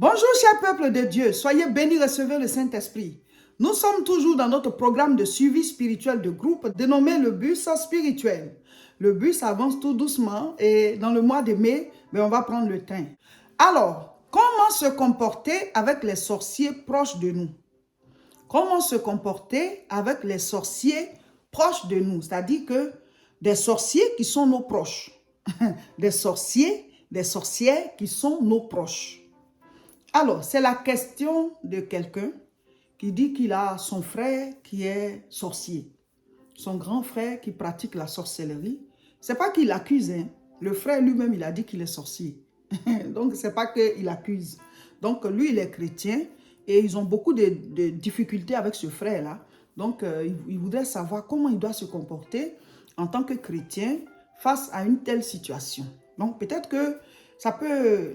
Bonjour, cher peuple de Dieu. Soyez bénis, recevez le Saint-Esprit. Nous sommes toujours dans notre programme de suivi spirituel de groupe dénommé le bus spirituel. Le bus avance tout doucement et dans le mois de mai, on va prendre le train. Alors, comment se comporter avec les sorciers proches de nous? Comment se comporter avec les sorciers proches de nous? C'est-à-dire que des sorciers qui sont nos proches. Des sorciers, des sorcières qui sont nos proches. Alors, c'est la question de quelqu'un qui dit qu'il a son frère qui est sorcier. Son grand frère qui pratique la sorcellerie. Ce n'est pas qu'il accuse, hein. Le frère lui-même, il a dit qu'il est sorcier. Donc, ce n'est pas qu'il accuse. Donc, lui, il est chrétien et ils ont beaucoup de difficultés avec ce frère-là. Donc, il voudrait savoir comment il doit se comporter en tant que chrétien face à une telle situation. Donc, peut-être que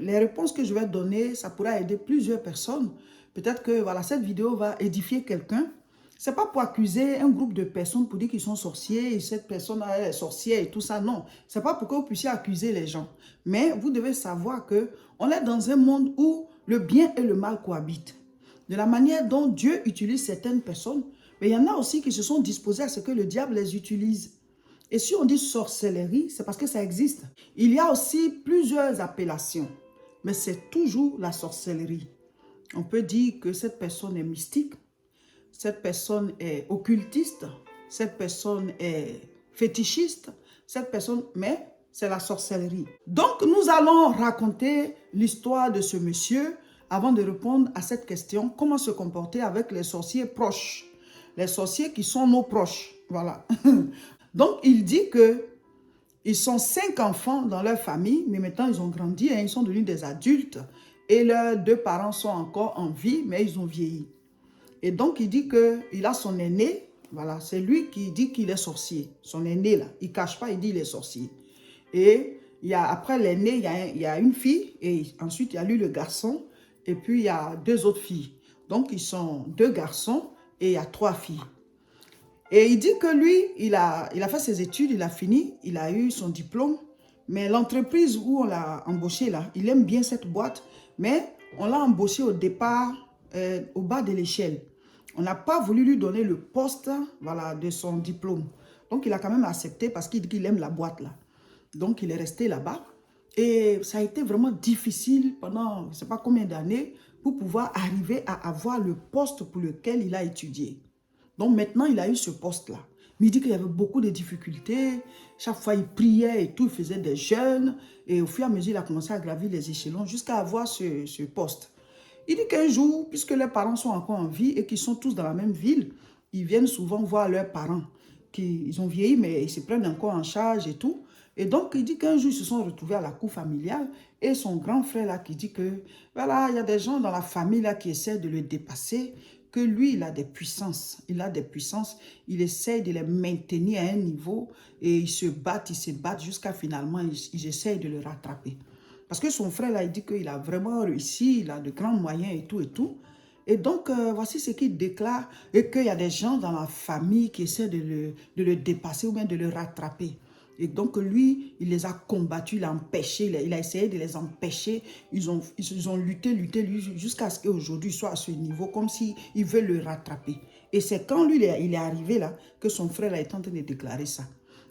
les réponses que je vais donner, ça pourra aider plusieurs personnes. Peut-être que voilà, cette vidéo va édifier quelqu'un. Ce n'est pas pour accuser un groupe de personnes pour dire qu'ils sont sorciers et cette personne est sorcière et tout ça. Non, ce n'est pas pour que vous puissiez accuser les gens. Mais vous devez savoir qu'on est dans un monde où le bien et le mal cohabitent. De la manière dont Dieu utilise certaines personnes, mais il y en a aussi qui se sont disposés à ce que le diable les utilise. Et si on dit sorcellerie, c'est parce que ça existe. Il y a aussi plusieurs appellations, mais c'est toujours la sorcellerie. On peut dire que cette personne est mystique, cette personne est occultiste, cette personne est fétichiste, cette personne, mais c'est la sorcellerie. Donc, nous allons raconter l'histoire de ce monsieur avant de répondre à cette question, comment se comporter avec les sorciers proches, les sorciers qui sont nos proches, voilà. Donc, il dit que ils sont 5 enfants dans leur famille, mais maintenant ils ont grandi, hein, ils sont devenus des adultes et leurs 2 parents sont encore en vie, mais ils ont vieilli. Et donc, il dit qu'il a son aîné, voilà, c'est lui qui dit qu'il est sorcier. Son aîné, là, il ne cache pas, il dit qu'il est sorcier. Et après l'aîné, il y a une fille, et ensuite il y a lui le garçon, et puis il y a 2 autres filles. Donc, ils sont 2 garçons et il y a 3 filles. Et il dit que lui, il a fait ses études, il a fini, il a eu son diplôme, mais l'entreprise où on l'a embauché là, il aime bien cette boîte, mais on l'a embauché au départ, au bas de l'échelle. On n'a pas voulu lui donner le poste, voilà, de son diplôme. Donc, il a quand même accepté parce qu'il dit qu'il aime la boîte là. Donc, il est resté là-bas. Et ça a été vraiment difficile pendant, je ne sais pas combien d'années, pour pouvoir arriver à avoir le poste pour lequel il a étudié. Donc maintenant, il a eu ce poste-là. Mais il dit qu'il y avait beaucoup de difficultés. Chaque fois, il priait et tout, il faisait des jeûnes. Et au fur et à mesure, il a commencé à gravir les échelons jusqu'à avoir ce poste. Il dit qu'un jour, puisque leurs parents sont encore en vie et qu'ils sont tous dans la même ville, ils viennent souvent voir leurs parents. Ils ont vieilli, mais ils se prennent encore en charge et tout. Et donc, il dit qu'un jour, ils se sont retrouvés à la cour familiale et son grand frère là qui dit que, voilà, il y a des gens dans la famille là qui essaient de le dépasser, que lui, il a des puissances. Il a des puissances. Il essaie de les maintenir à un niveau et ils se battent jusqu'à finalement, ils essayent de le rattraper. Parce que son frère là, il dit qu'il a vraiment réussi, il a de grands moyens et tout et tout. Et donc, voici ce qu'il déclare, et qu'il y a des gens dans la famille qui essaient de le dépasser ou bien de le rattraper. Et donc, lui, il les a combattus, il a empêché, il a essayé de les empêcher. Ils ont lutté jusqu'à ce qu'aujourd'hui, il soit à ce niveau, comme s'il veut le rattraper. Et c'est quand lui, il est arrivé là, que son frère est en train de déclarer ça.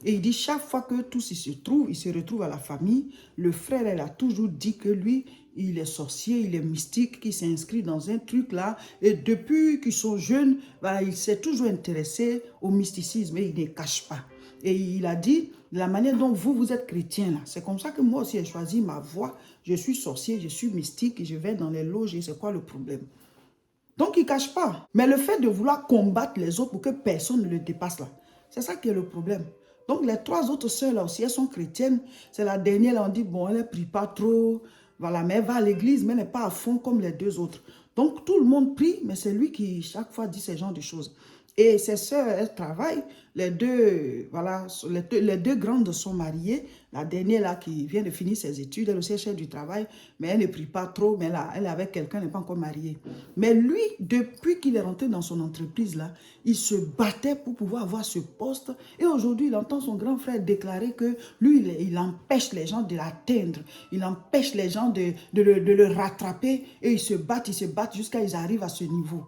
Et il dit, chaque fois que tous il se retrouve à la famille, le frère, elle a toujours dit que lui, il est sorcier, il est mystique, qu'il s'inscrit dans un truc là. Et depuis qu'ils sont jeunes, voilà, il s'est toujours intéressé au mysticisme et il ne cache pas. Et il a dit, de la manière dont vous êtes chrétien là, c'est comme ça que moi aussi j'ai choisi ma voie. Je suis sorcier, je suis mystique, je vais dans les loges et c'est quoi le problème? Donc il ne cache pas. Mais le fait de vouloir combattre les autres pour que personne ne le dépasse là, c'est ça qui est le problème. Donc les 3 autres sœurs là aussi, elles sont chrétiennes. C'est la dernière là, on dit, bon, elle ne prie pas trop. Voilà, mais elle va à l'église, mais elle n'est pas à fond comme les 2 autres. Donc tout le monde prie, mais c'est lui qui chaque fois dit ce genre de choses. Et ses sœurs, elles travaillent. Les deux, voilà, les deux grandes sont mariées. La dernière là qui vient de finir ses études, elle aussi est chef du travail, mais elle ne prie pas trop, mais là, elle est avec quelqu'un, elle n'est pas encore mariée. Mais lui, depuis qu'il est rentré dans son entreprise là, il se battait pour pouvoir avoir ce poste. Et aujourd'hui, il entend son grand frère déclarer que lui, il empêche les gens de l'atteindre. Il empêche les gens de le rattraper. Et ils se battent jusqu'à ce qu'ils arrivent à ce niveau.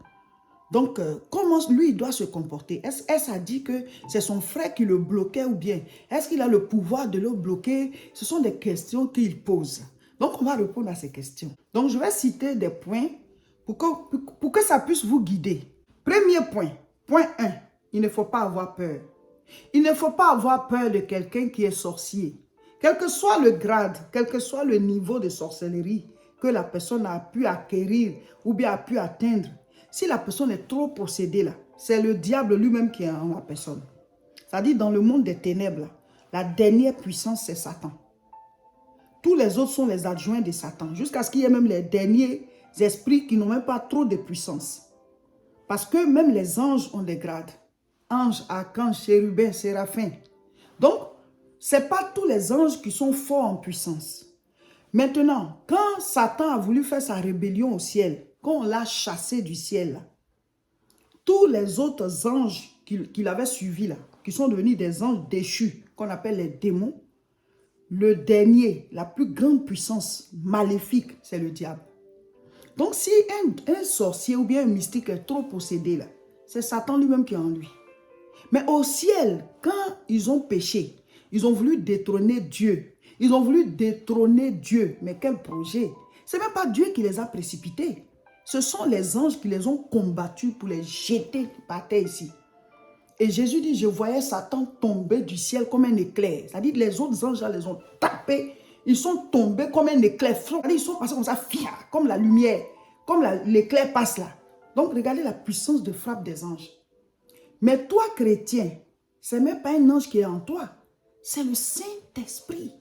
Donc, comment lui doit se comporter? Est-ce a dit que c'est son frère qui le bloquait ou bien est-ce qu'il a le pouvoir de le bloquer? Ce sont des questions qu'il pose. Donc, on va répondre à ces questions. Donc, je vais citer des points pour que ça puisse vous guider. Premier point, point 1, il ne faut pas avoir peur. Il ne faut pas avoir peur de quelqu'un qui est sorcier. Quel que soit le grade, quel que soit le niveau de sorcellerie que la personne a pu acquérir ou bien a pu atteindre, si la personne est trop possédée, là, c'est le diable lui-même qui est en la personne. C'est-à-dire dans le monde des ténèbres, la dernière puissance, c'est Satan. Tous les autres sont les adjoints de Satan, jusqu'à ce qu'il y ait même les derniers esprits qui n'ont même pas trop de puissance. Parce que même les anges ont des grades. Anges, archanges, chérubins, séraphins. Donc, ce n'est pas tous les anges qui sont forts en puissance. Maintenant, quand Satan a voulu faire sa rébellion au ciel, quand on l'a chassé du ciel, là, tous les autres anges qu'il avait suivis, là, qui sont devenus des anges déchus, qu'on appelle les démons, le dernier, la plus grande puissance maléfique, c'est le diable. Donc, si un sorcier ou bien un mystique est trop possédé, là, c'est Satan lui-même qui est en lui. Mais au ciel, quand ils ont péché, ils ont voulu détrôner Dieu. Ils ont voulu détrôner Dieu. Mais quel projet! Ce n'est même pas Dieu qui les a précipités. Ce sont les anges qui les ont combattus pour les jeter par terre ici. Et Jésus dit, je voyais Satan tomber du ciel comme un éclair. C'est-à-dire les autres anges les ont tapés. Ils sont tombés comme un éclair. Ils sont passés comme ça, comme la lumière. Comme l'éclair passe là. Donc regardez la puissance de frappe des anges. Mais toi, chrétien, ce n'est même pas un ange qui est en toi. C'est le Saint-Esprit.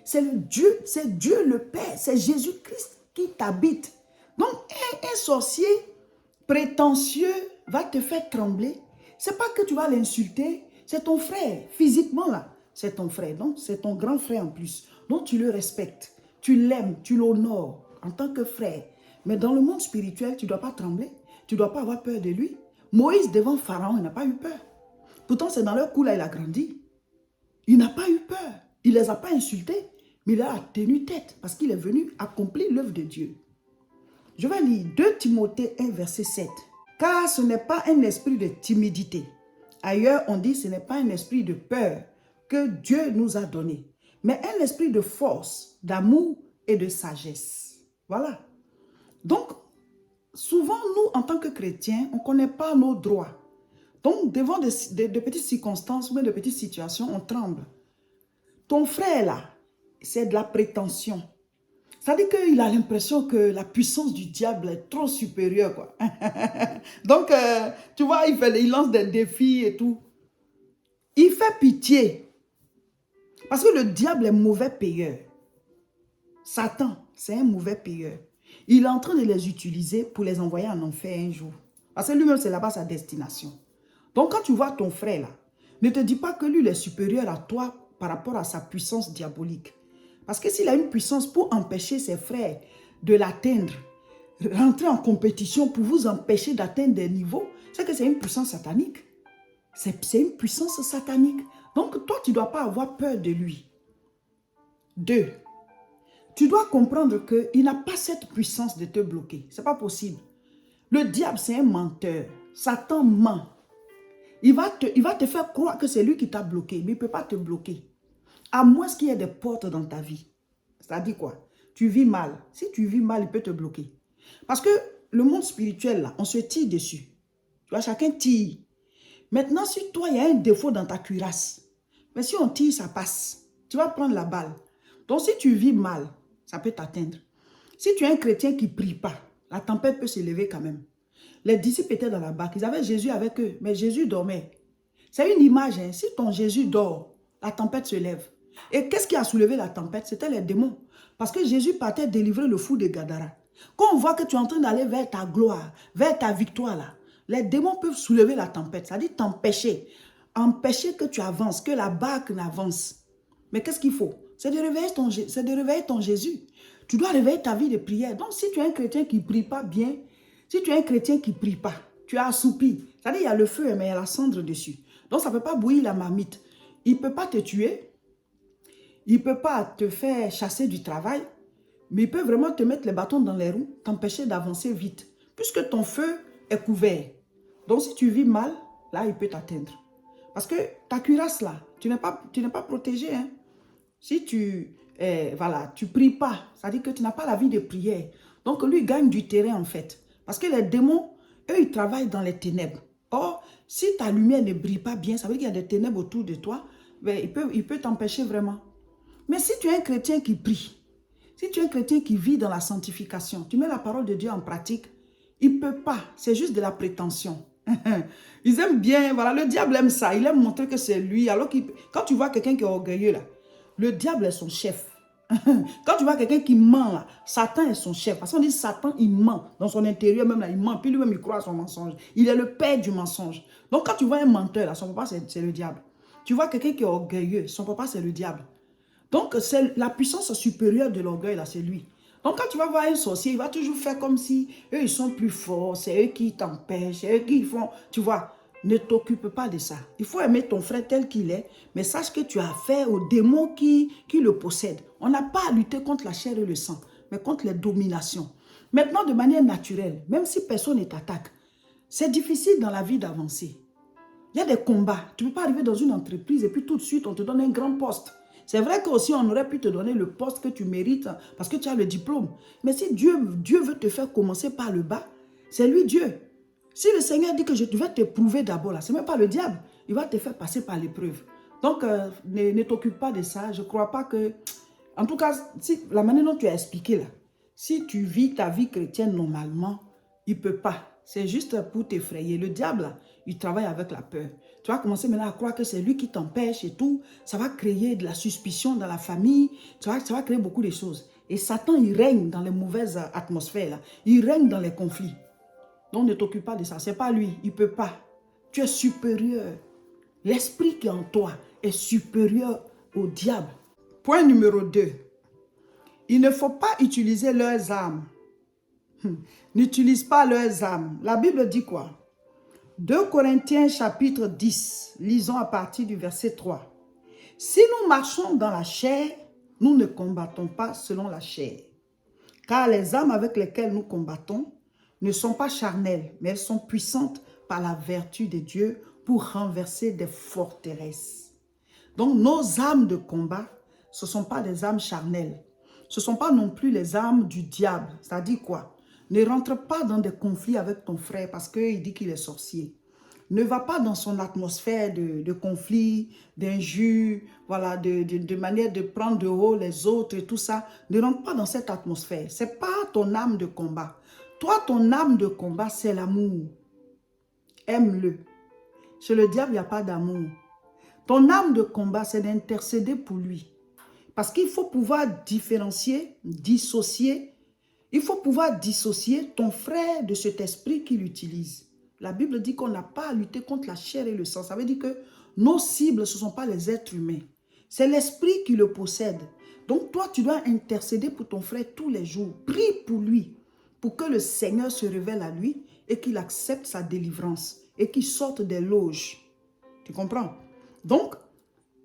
C'est Dieu le Père. C'est Jésus-Christ qui t'habite. Donc, un sorcier prétentieux va te faire trembler. Ce n'est pas que tu vas l'insulter. C'est ton frère. Physiquement, là, c'est ton frère. Donc, c'est ton grand frère en plus. Donc, tu le respectes. Tu l'aimes. Tu l'honores en tant que frère. Mais dans le monde spirituel, tu ne dois pas trembler. Tu ne dois pas avoir peur de lui. Moïse, devant Pharaon, il n'a pas eu peur. Pourtant, c'est dans leur cou là, il a grandi. Il n'a pas eu peur. Il ne les a pas insultés, mais il a tenu tête parce qu'il est venu accomplir l'œuvre de Dieu. Je vais lire 2 Timothée 1, verset 7. Car ce n'est pas un esprit de timidité. Ailleurs, on dit ce n'est pas un esprit de peur que Dieu nous a donné, mais un esprit de force, d'amour et de sagesse. Voilà. Donc, souvent, nous, en tant que chrétiens, on ne connaît pas nos droits. Donc, devant de petites circonstances ou même de petites situations, on tremble. Ton frère, là, c'est de la prétention. C'est-à-dire qu'il a l'impression que la puissance du diable est trop supérieure, quoi. Donc, tu vois, il lance des défis et tout. Il fait pitié. Parce que le diable est mauvais payeur. Satan, c'est un mauvais payeur. Il est en train de les utiliser pour les envoyer en enfer un jour. Parce que lui-même, c'est là-bas sa destination. Donc, quand tu vois ton frère là, ne te dis pas que lui il est supérieur à toi par rapport à sa puissance diabolique. Parce que s'il a une puissance pour empêcher ses frères de l'atteindre, rentrer en compétition pour vous empêcher d'atteindre des niveaux, c'est que c'est une puissance satanique. C'est une puissance satanique. Donc, toi, tu ne dois pas avoir peur de lui. 2. Tu dois comprendre qu'il n'a pas cette puissance de te bloquer. Ce n'est pas possible. Le diable, c'est un menteur. Satan ment. Il va te faire croire que c'est lui qui t'a bloqué, mais il ne peut pas te bloquer. À moins qu'il y ait des portes dans ta vie. C'est-à-dire quoi? Tu vis mal. Si tu vis mal, il peut te bloquer. Parce que le monde spirituel, là, on se tire dessus. Tu vois, chacun tire. Maintenant, si toi, il y a un défaut dans ta cuirasse, mais si on tire, ça passe. Tu vas prendre la balle. Donc, si tu vis mal, ça peut t'atteindre. Si tu es un chrétien qui ne prie pas, la tempête peut s'élever quand même. Les disciples étaient dans la barque. Ils avaient Jésus avec eux, mais Jésus dormait. C'est une image. Hein. Si ton Jésus dort, la tempête se lève. Et qu'est-ce qui a soulevé la tempête? C'était les démons. Parce que Jésus partait délivrer le fou de Gadara. Quand on voit que tu es en train d'aller vers ta gloire, vers ta victoire, là, Les démons peuvent soulever la tempête, c'est-à-dire t'empêcher, empêcher que tu avances, que la barque n'avance. Mais qu'est-ce qu'il faut? C'est de réveiller ton Jésus. Tu dois réveiller ta vie de prière. Donc, si tu es un chrétien qui ne prie pas bien, si tu es un chrétien qui ne prie pas, tu as assoupi. C'est-à-dire, il y a le feu, mais il y a la cendre dessus. Donc, ça ne peut pas bouillir la marmite. Il ne peut pas te tuer. Il ne peut pas te faire chasser du travail. Mais il peut vraiment te mettre les bâtons dans les roues, t'empêcher d'avancer vite. Puisque ton feu est couvert. Donc, si tu vis mal, là, il peut t'atteindre. Parce que ta cuirasse, là, tu n'es pas protégé. Hein? Si tu tu pries pas, ça veut dire que tu n'as pas la vie de prière. Donc, lui, il gagne du terrain, en fait. Parce que les démons, eux, ils travaillent dans les ténèbres. Or, si ta lumière ne brille pas bien, ça veut dire qu'il y a des ténèbres autour de toi, ben, il peut t'empêcher vraiment. Mais si tu es un chrétien qui prie, si tu es un chrétien qui vit dans la sanctification, tu mets la parole de Dieu en pratique, il ne peut pas, c'est juste de la prétention. Ils aiment bien, voilà, le diable aime ça, il aime montrer que c'est lui. Alors que quand tu vois quelqu'un qui est orgueilleux, là, le diable est son chef. Quand tu vois quelqu'un qui ment, là, Satan est son chef. Parce qu'on dit Satan, il ment. Dans son intérieur, même là, il ment. Puis lui-même, il croit à son mensonge. Il est le père du mensonge. Donc, quand tu vois un menteur, là, son papa, c'est le diable. Tu vois quelqu'un qui est orgueilleux, son papa, c'est le diable. Donc, c'est la puissance supérieure de l'orgueil, là, c'est lui. Donc, quand tu vas voir un sorcier, il va toujours faire comme si eux, ils sont plus forts, c'est eux qui t'empêchent, c'est eux qui font, tu vois. Ne t'occupe pas de ça. Il faut aimer ton frère tel qu'il est, mais sache que tu as affaire aux démons qui le possèdent. On n'a pas à lutter contre la chair et le sang, mais contre les dominations. Maintenant, de manière naturelle, même si personne ne t'attaque, c'est difficile dans la vie d'avancer. Il y a des combats. Tu ne peux pas arriver dans une entreprise et puis tout de suite, on te donne un grand poste. C'est vrai qu'aussi, on aurait pu te donner le poste que tu mérites parce que tu as le diplôme. Mais si Dieu veut te faire commencer par le bas, c'est lui Dieu. Si le Seigneur dit que je vais t'éprouver d'abord, là, ce n'est même pas le diable. Il va te faire passer par l'épreuve. Donc, ne t'occupe pas de ça. Je ne crois pas que... En tout cas, si, la manière dont tu as expliqué là, si tu vis ta vie chrétienne normalement, il ne peut pas. C'est juste pour t'effrayer. Le diable, là, il travaille avec la peur. Tu vas commencer maintenant à croire que c'est lui qui t'empêche et tout. Ça va créer de la suspicion dans la famille. Ça va créer beaucoup de choses. Et Satan, il règne dans les mauvaises atmosphères. Là. Il règne dans les conflits. Donc, ne t'occupe pas de ça. Ce n'est pas lui. Il ne peut pas. Tu es supérieur. L'esprit qui est en toi est supérieur au diable. Point numéro 2. Il ne faut pas utiliser leurs armes. N'utilise pas leurs armes. La Bible dit quoi? 2 Corinthiens chapitre 10. Lisons à partir du verset 3. Si nous marchons dans la chair, nous ne combattons pas selon la chair. Car les armes avec lesquelles nous combattons ne sont pas charnelles, mais elles sont puissantes par la vertu de Dieu pour renverser des forteresses. Donc nos armes de combat, ce ne sont pas des armes charnelles. Ce ne sont pas non plus les armes du diable. C'est-à-dire quoi? Ne rentre pas dans des conflits avec ton frère parce qu'il dit qu'il est sorcier. Ne va pas dans son atmosphère de conflit, d'injures, voilà, de manière de prendre de haut les autres et tout ça. Ne rentre pas dans cette atmosphère. Ce n'est pas ton âme de combat. Toi, ton âme de combat, c'est l'amour. Aime-le. Chez le diable, il n'y a pas d'amour. Ton âme de combat, c'est d'intercéder pour lui. Parce qu'il faut pouvoir différencier, dissocier. Il faut pouvoir dissocier ton frère de cet esprit qu'il utilise. La Bible dit qu'on n'a pas à lutter contre la chair et le sang. Ça veut dire que nos cibles, ce ne sont pas les êtres humains. C'est l'esprit qui le possède. Donc toi, tu dois intercéder pour ton frère tous les jours. Prie pour lui, pour que le Seigneur se révèle à lui et qu'il accepte sa délivrance et qu'il sorte des loges. Tu comprends? Donc,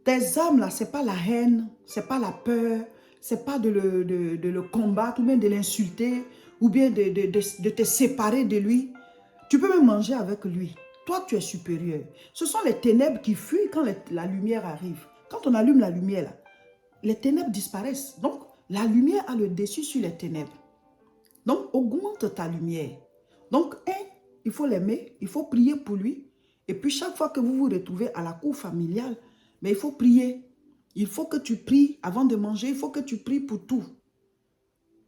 tes âmes là, ce n'est pas la haine, ce n'est pas la peur, ce n'est pas de le combattre ou bien de l'insulter ou bien de te séparer de lui. Tu peux même manger avec lui. Toi, tu es supérieur. Ce sont les ténèbres qui fuient quand la lumière arrive. Quand on allume la lumière, là, les ténèbres disparaissent. Donc, la lumière a le dessus sur les ténèbres. Donc, augmente ta lumière. Donc, il faut l'aimer, il faut prier pour lui. Et puis, chaque fois que vous vous retrouvez à la cour familiale, mais il faut prier. Il faut que tu pries avant de manger. Il faut que tu pries pour tout.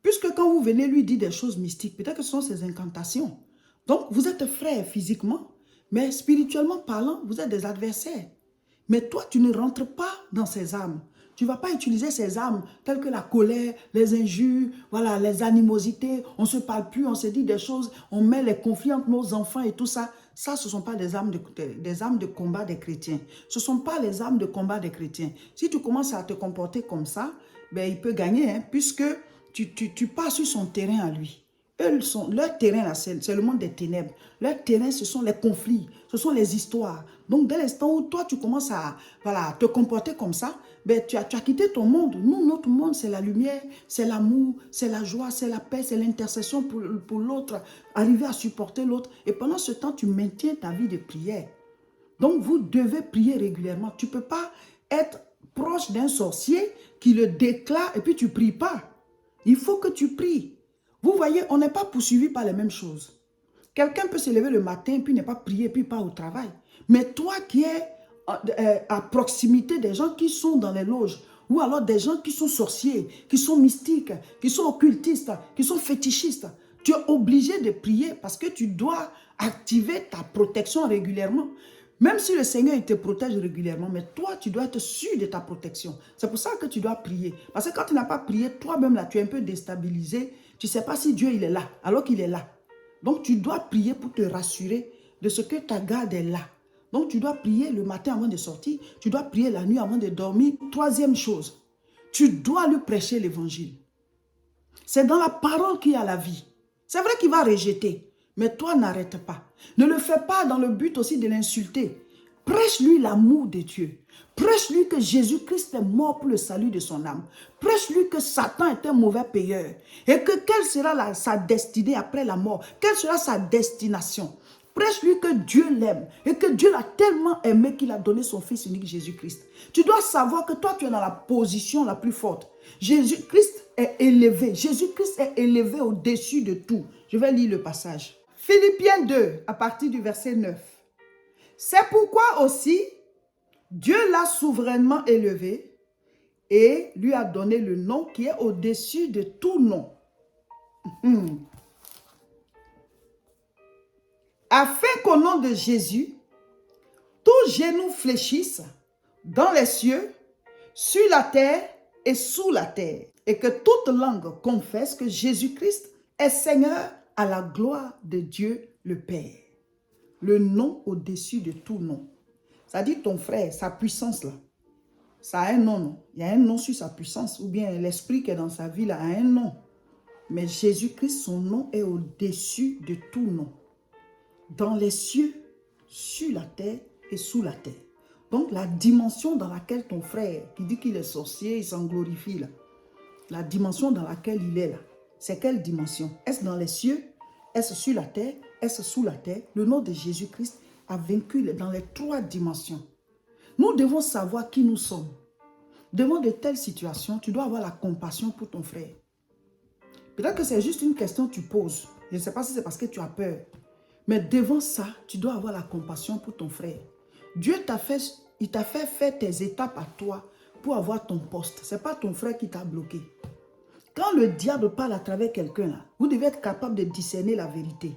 Puisque quand vous venez lui dire des choses mystiques, peut-être que ce sont ses incantations. Donc, vous êtes frères physiquement, mais spirituellement parlant, vous êtes des adversaires. Mais toi, tu ne rentres pas dans ces âmes. Tu ne vas pas utiliser ces armes telles que la colère, les injures, voilà, les animosités. On ne se parle plus, on se dit des choses, on met les conflits entre nos enfants et tout ça. Ça, ce ne sont pas des armes de combat des chrétiens. Ce ne sont pas les armes de combat des chrétiens. Si tu commences à te comporter comme ça, ben, il peut gagner, hein, puisque tu pars sur son terrain à lui. Eux, leur terrain, là, c'est le monde des ténèbres. Leur terrain, ce sont les conflits, ce sont les histoires. Donc, dès l'instant où toi, tu commences à voilà, te comporter comme ça, ben, tu as quitté ton monde. Nous, notre monde, c'est la lumière, c'est l'amour, c'est la joie, c'est la paix, c'est l'intercession pour l'autre, arriver à supporter l'autre. Et pendant ce temps, tu maintiens ta vie de prière. Donc, vous devez prier régulièrement. Tu ne peux pas être proche d'un sorcier qui le déclare et puis tu ne pries pas. Il faut que tu pries. Vous voyez, on n'est pas poursuivi par les mêmes choses. Quelqu'un peut se lever le matin, puis ne pas prier, puis pas au travail. Mais toi qui es à proximité des gens qui sont dans les loges, ou alors des gens qui sont sorciers, qui sont mystiques, qui sont occultistes, qui sont fétichistes, tu es obligé de prier parce que tu dois activer ta protection régulièrement. Même si le Seigneur il te protège régulièrement, mais toi, tu dois être sûr de ta protection. C'est pour ça que tu dois prier. Parce que quand tu n'as pas prié, toi-même là, tu es un peu déstabilisé. Tu ne sais pas si Dieu il est là, alors qu'il est là. Donc, tu dois prier pour te rassurer de ce que ta garde est là. Donc, tu dois prier le matin avant de sortir. Tu dois prier la nuit avant de dormir. Troisième chose, tu dois lui prêcher l'évangile. C'est dans la parole qu'il y a la vie. C'est vrai qu'il va rejeter, mais toi, n'arrête pas. Ne le fais pas dans le but aussi de l'insulter. Prêche-lui l'amour de Dieu. Prêche-lui que Jésus-Christ est mort pour le salut de son âme. Prêche-lui que Satan est un mauvais payeur. Et que quelle sera sa destinée après la mort? Quelle sera sa destination? Prêche-lui que Dieu l'aime et que Dieu l'a tellement aimé qu'il a donné son Fils unique Jésus-Christ. Tu dois savoir que toi, tu es dans la position la plus forte. Jésus-Christ est élevé. Jésus-Christ est élevé au-dessus de tout. Je vais lire le passage. Philippiens 2, à partir du verset 9. C'est pourquoi aussi, Dieu l'a souverainement élevé et lui a donné le nom qui est au-dessus de tout nom. Afin qu'au nom de Jésus, tout genou fléchisse dans les cieux, sur la terre et sous la terre, et que toute langue confesse que Jésus-Christ est Seigneur à la gloire de Dieu le Père. Le nom au-dessus de tout nom. Ça dit ton frère, sa puissance là, ça a un nom, non? Il y a un nom sur sa puissance, ou bien l'esprit qui est dans sa vie là a un nom. Mais Jésus-Christ, son nom est au-dessus de tout nom. Dans les cieux, sur la terre et sous la terre. Donc la dimension dans laquelle ton frère, qui dit qu'il est sorcier, il s'en glorifie là. La dimension dans laquelle il est là, c'est quelle dimension? Est-ce dans les cieux? Est-ce sur la terre? Est-ce sous la terre? Le nom de Jésus-Christ a vaincu dans les trois dimensions. Nous devons savoir qui nous sommes. Devant de telles situations, tu dois avoir la compassion pour ton frère. Peut-être que c'est juste une question que tu poses. Je ne sais pas si c'est parce que tu as peur. Mais devant ça, tu dois avoir la compassion pour ton frère. Dieu t'a fait faire tes étapes à toi pour avoir ton poste. Ce n'est pas ton frère qui t'a bloqué. Quand le diable parle à travers quelqu'un, là, vous devez être capable de discerner la vérité.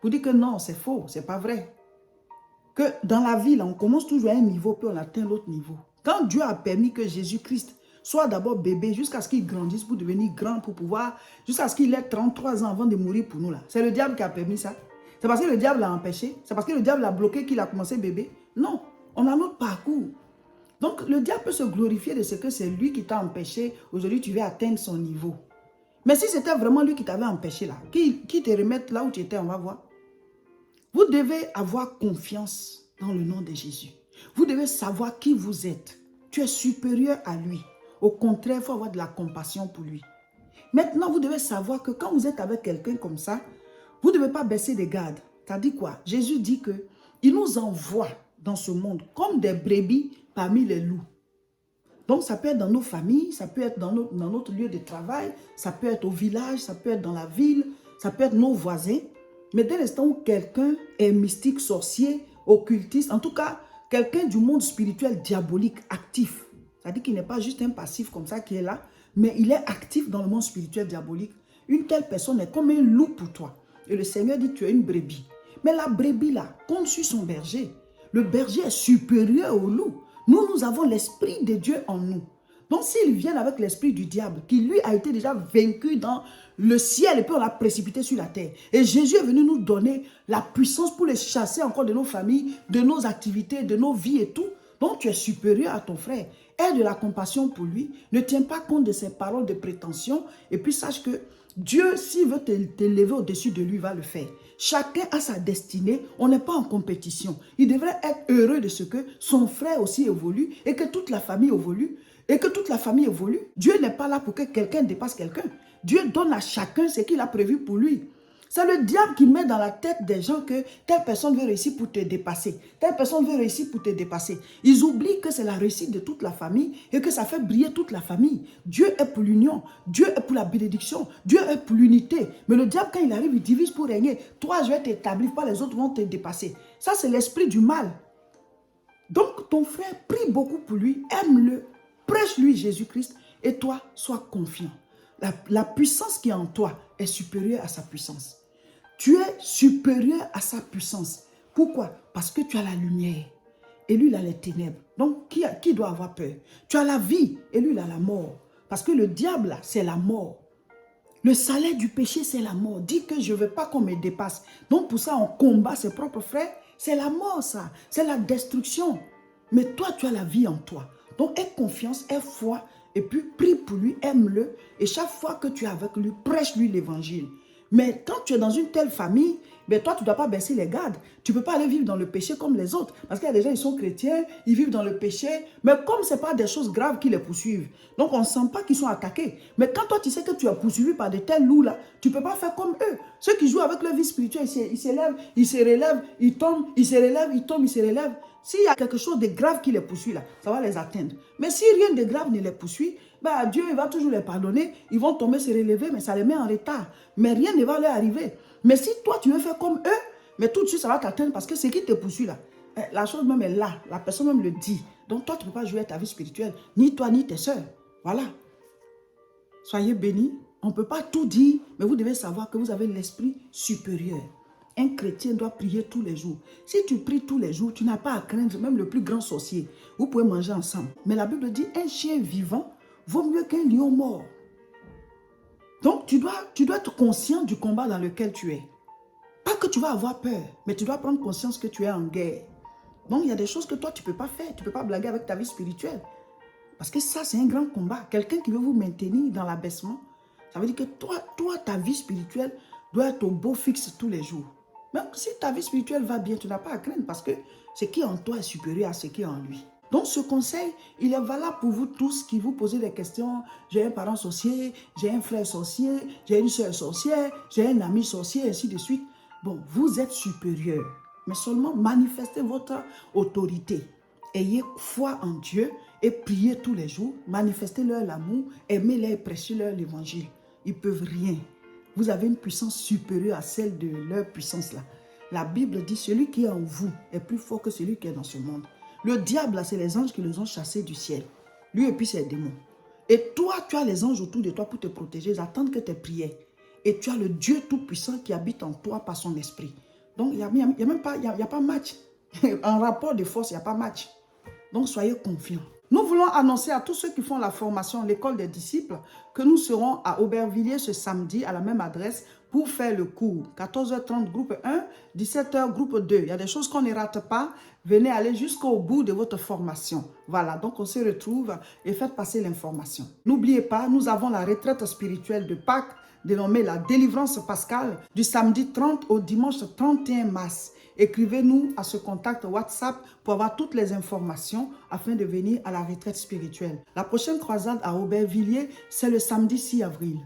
Vous dites que non, c'est faux, c'est pas vrai. Que dans la vie, là, on commence toujours à un niveau, puis on atteint l'autre niveau. Quand Dieu a permis que Jésus-Christ soit d'abord bébé, jusqu'à ce qu'il grandisse pour devenir grand, pour pouvoir, jusqu'à ce qu'il ait 33 ans avant de mourir pour nous, là. C'est le diable qui a permis ça. C'est parce que le diable l'a empêché. C'est parce que le diable l'a bloqué qu'il a commencé bébé. Non, on a notre parcours. Donc, le diable peut se glorifier de ce que c'est lui qui t'a empêché. Aujourd'hui, tu vas atteindre son niveau. Mais si c'était vraiment lui qui t'avait empêché là, qui te remette là où tu étais, on va voir. Vous devez avoir confiance dans le nom de Jésus. Vous devez savoir qui vous êtes. Tu es supérieur à lui. Au contraire, il faut avoir de la compassion pour lui. Maintenant, vous devez savoir que quand vous êtes avec quelqu'un comme ça, vous ne devez pas baisser les gardes. Ça dit quoi? Jésus dit qu'il nous envoie dans ce monde comme des brebis parmi les loups. Donc, ça peut être dans nos familles, ça peut être dans notre lieu de travail, ça peut être au village, ça peut être dans la ville, ça peut être nos voisins. Mais dès l'instant où quelqu'un est mystique, sorcier, occultiste, en tout cas, quelqu'un du monde spirituel diabolique actif, c'est-à-dire qu'il n'est pas juste un passif comme ça qui est là, mais il est actif dans le monde spirituel diabolique. Une telle personne est comme un loup pour toi. Et le Seigneur dit, tu es une brebis. Mais la brebis là, compte sur son berger. Le berger est supérieur au loup. Nous avons l'esprit de Dieu en nous. Donc s'ils viennent avec l'esprit du diable, qui lui a été déjà vaincu dans le ciel et puis on l'a précipité sur la terre. Et Jésus est venu nous donner la puissance pour les chasser encore de nos familles, de nos activités, de nos vies et tout. Donc tu es supérieur à ton frère. Aie de la compassion pour lui. Ne tiens pas compte de ses paroles de prétention. Et puis sache que Dieu, s'il veut t'élever au-dessus de lui, va le faire. Chacun a sa destinée. On n'est pas en compétition. Il devrait être heureux de ce que son frère aussi évolue et que toute la famille évolue. Dieu n'est pas là pour que quelqu'un dépasse quelqu'un. Dieu donne à chacun ce qu'il a prévu pour lui. C'est le diable qui met dans la tête des gens que telle personne veut réussir pour te dépasser. Telle personne veut réussir pour te dépasser. Ils oublient que c'est la réussite de toute la famille et que ça fait briller toute la famille. Dieu est pour l'union. Dieu est pour la bénédiction. Dieu est pour l'unité. Mais le diable, quand il arrive, il divise pour régner. Toi, je vais t'établir, pas les autres vont te dépasser. Ça, c'est l'esprit du mal. Donc, ton frère, prie beaucoup pour lui. Aime-le. Prêche-lui Jésus-Christ. Et toi, sois confiant. La puissance qui est en toi est supérieure à sa puissance. Tu es supérieur à sa puissance. Pourquoi? Parce que tu as la lumière et lui, il a les ténèbres. Donc, qui doit avoir peur? Tu as la vie et lui, il a la mort. Parce que le diable, c'est la mort. Le salaire du péché, c'est la mort. Dis que je ne veux pas qu'on me dépasse. Donc, pour ça, on combat ses propres frères. C'est la mort, ça. C'est la destruction. Mais toi, tu as la vie en toi. Donc, aie confiance, aie foi. Et puis, prie pour lui, aime-le. Et chaque fois que tu es avec lui, prêche-lui l'évangile. Mais quand tu es dans une telle famille, ben toi, tu ne dois pas baisser les gardes. Tu ne peux pas aller vivre dans le péché comme les autres. Parce qu'il y a des gens, ils sont chrétiens, ils vivent dans le péché. Mais comme ce n'est pas des choses graves qui les poursuivent, donc on ne sent pas qu'ils sont attaqués. Mais quand toi, tu sais que tu es poursuivi par de tels loups-là, tu ne peux pas faire comme eux. Ceux qui jouent avec leur vie spirituelle, ils s'élèvent, ils se relèvent, ils tombent, ils se relèvent, ils tombent, ils se relèvent. S'il y a quelque chose de grave qui les poursuit là, ça va les atteindre. Mais si rien de grave ne les poursuit, bah, Dieu il va toujours les pardonner. Ils vont tomber, se relever, mais ça les met en retard. Mais rien ne va leur arriver. Mais si toi, tu veux faire comme eux, mais tout de suite, ça va t'atteindre parce que ce qui te poursuit là, la chose même est là. La personne même le dit. Donc toi, tu ne peux pas jouer à ta vie spirituelle. Ni toi, ni tes soeurs. Voilà. Soyez bénis. On ne peut pas tout dire, mais vous devez savoir que vous avez l'esprit supérieur. Un chrétien doit prier tous les jours. Si tu pries tous les jours, tu n'as pas à craindre même le plus grand sorcier. Vous pouvez manger ensemble. Mais la Bible dit, un chien vivant vaut mieux qu'un lion mort. Donc, tu dois être conscient du combat dans lequel tu es. Pas que tu vas avoir peur, mais tu dois prendre conscience que tu es en guerre. Donc, il y a des choses que toi, tu ne peux pas faire. Tu ne peux pas blaguer avec ta vie spirituelle. Parce que ça, c'est un grand combat. Quelqu'un qui veut vous maintenir dans l'abaissement, ça veut dire que toi, ta vie spirituelle doit être au beau fixe tous les jours. Même si ta vie spirituelle va bien, tu n'as pas à craindre parce que ce qui est en toi est supérieur à ce qui est en lui. Donc ce conseil, il est valable pour vous tous qui vous posez des questions. J'ai un parent sorcier, j'ai un frère sorcier, j'ai une soeur sorcière, j'ai un ami sorcier, ainsi de suite. Bon, vous êtes supérieur, mais seulement manifestez votre autorité. Ayez foi en Dieu et priez tous les jours. Manifestez-leur l'amour, aimez-les et prêchez-leur l'évangile. Ils ne peuvent rien. Vous avez une puissance supérieure à celle de leur puissance là. La Bible dit, celui qui est en vous est plus fort que celui qui est dans ce monde. Le diable, c'est les anges qui les ont chassés du ciel. Lui et puis ses démons. Et toi, tu as les anges autour de toi pour te protéger. Ils attendent que tes prières. Et tu as le Dieu Tout-Puissant qui habite en toi par son esprit. Donc, il n'y a même pas, il y a pas match. En rapport de force, il n'y a pas match. Donc, soyez confiants. Nous voulons annoncer à tous ceux qui font la formation, l'école des disciples, que nous serons à Aubervilliers ce samedi à la même adresse pour faire le cours. 14h30, groupe 1, 17h, groupe 2. Il y a des choses qu'on ne rate pas. Venez aller jusqu'au bout de votre formation. Voilà, donc on se retrouve et faites passer l'information. N'oubliez pas, nous avons la retraite spirituelle de Pâques, dénommée la délivrance pascale, du samedi 30 au dimanche 31 mars. Écrivez-nous à ce contact WhatsApp pour avoir toutes les informations afin de venir à la retraite spirituelle. La prochaine croisade à Aubervilliers, c'est le samedi 6 avril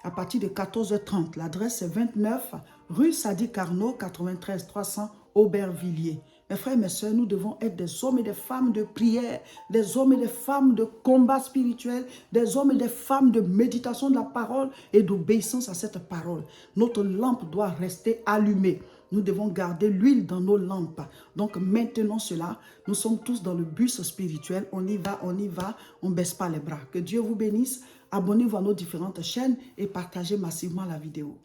à partir de 14h30. L'adresse est 29 rue Sadi Carnot, 93 300 Aubervilliers. Mes frères et mes sœurs, nous devons être des hommes et des femmes de prière, des hommes et des femmes de combat spirituel, des hommes et des femmes de méditation de la parole et d'obéissance à cette parole. Notre lampe doit rester allumée. Nous devons garder l'huile dans nos lampes. Donc maintenant cela, nous sommes tous dans le bus spirituel. On y va, on ne baisse pas les bras. Que Dieu vous bénisse. Abonnez-vous à nos différentes chaînes et partagez massivement la vidéo.